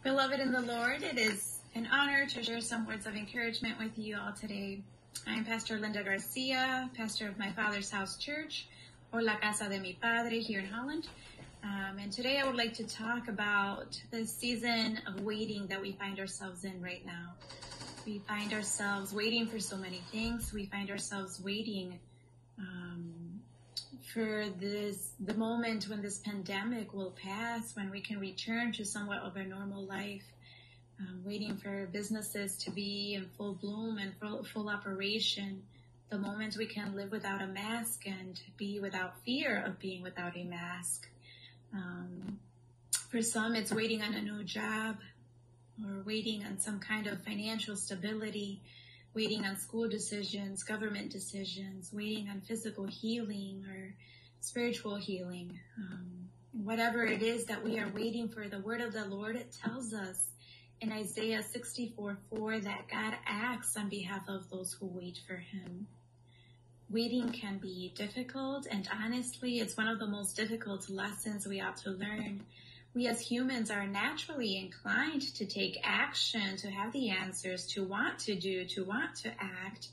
Beloved in the Lord, it is an honor to share some words of encouragement with you all today. I'm Pastor Linda Garcia, pastor of my father's house church, or La Casa de mi Padre here in Holland. And today I would like to talk about the season of waiting that we find ourselves in right now. We find ourselves waiting for so many things. We find ourselves waiting for the moment when this pandemic will pass, when we can return to somewhat of a normal life, waiting for businesses to be in full bloom and full operation, the moment we can live without a mask and be without fear of being without a mask. For some, it's waiting on a new job or waiting on some kind of financial stability, waiting on school decisions, government decisions, waiting on physical healing or spiritual healing. Whatever it is that we are waiting for, the word of the Lord, it tells us in Isaiah 64:4 that God acts on behalf of those who wait for him. Waiting can be difficult, and honestly, it's one of the most difficult lessons we ought to learn. We as humans are naturally inclined to take action, to have the answers, to want to do, to want to act,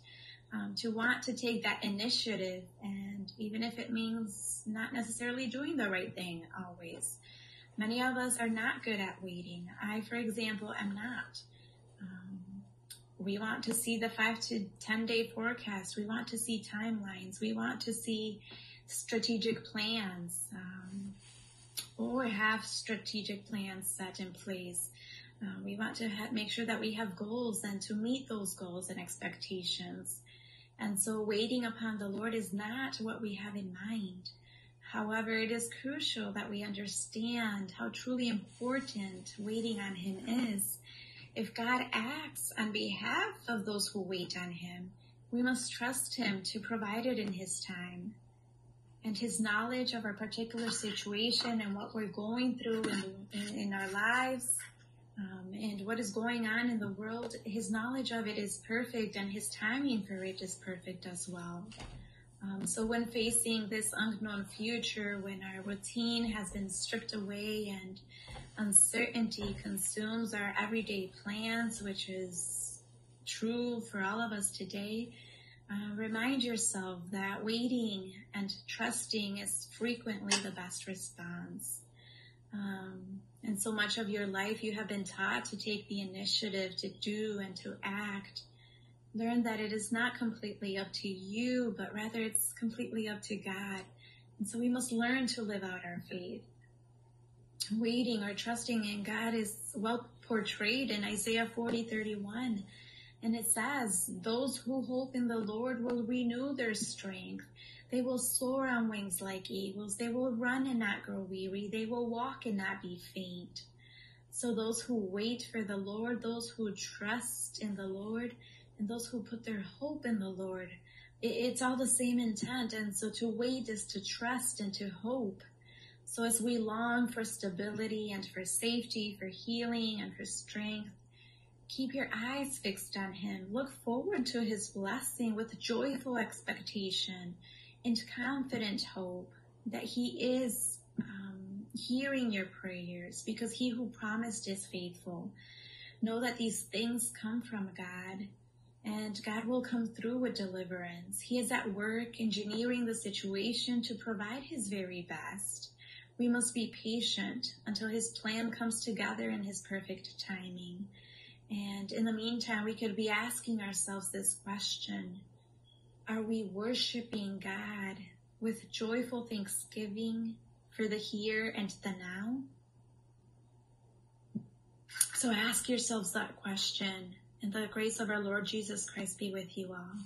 to want to take that initiative, and even if it means not necessarily doing the right thing always. Many of us are not good at waiting. I, for example, am not. We want to see the 5 to 10 day forecast. We want to see timelines. We want to see strategic plans, or have strategic plans set in place. We want to make sure that we have goals and to meet those goals and expectations. And so waiting upon the Lord is not what we have in mind. However, it is crucial that we understand how truly important waiting on him is. If God acts on behalf of those who wait on him, we must trust him to provide it in his time. And his knowledge of our particular situation and what we're going through in our lives, and what is going on in the world, his knowledge of it is perfect, and his timing for it is perfect as well. So when facing this unknown future, when our routine has been stripped away and uncertainty consumes our everyday plans, which is true for all of us today, remind yourself that waiting and trusting is frequently the best response. And so much of your life you have been taught to take the initiative to do and to act. Learn that it is not completely up to you, but rather it's completely up to God. And so we must learn to live out our faith. Waiting or trusting in God is well portrayed in Isaiah 40:31. And it says, those who hope in the Lord will renew their strength. They will soar on wings like eagles. They will run and not grow weary. They will walk and not be faint. So those who wait for the Lord, those who trust in the Lord, and those who put their hope in the Lord, it's all the same intent. And so to wait is to trust and to hope. So as we long for stability and for safety, for healing and for strength, keep your eyes fixed on him. Look forward to his blessing with joyful expectation and confident hope that he is hearing your prayers, because he who promised is faithful. Know that these things come from God, and God will come through with deliverance. He is at work engineering the situation to provide his very best. We must be patient until his plan comes together in his perfect timing. And in the meantime, we could be asking ourselves this question: are we worshiping God with joyful thanksgiving for the here and the now? So ask yourselves that question, and the grace of our Lord Jesus Christ be with you all.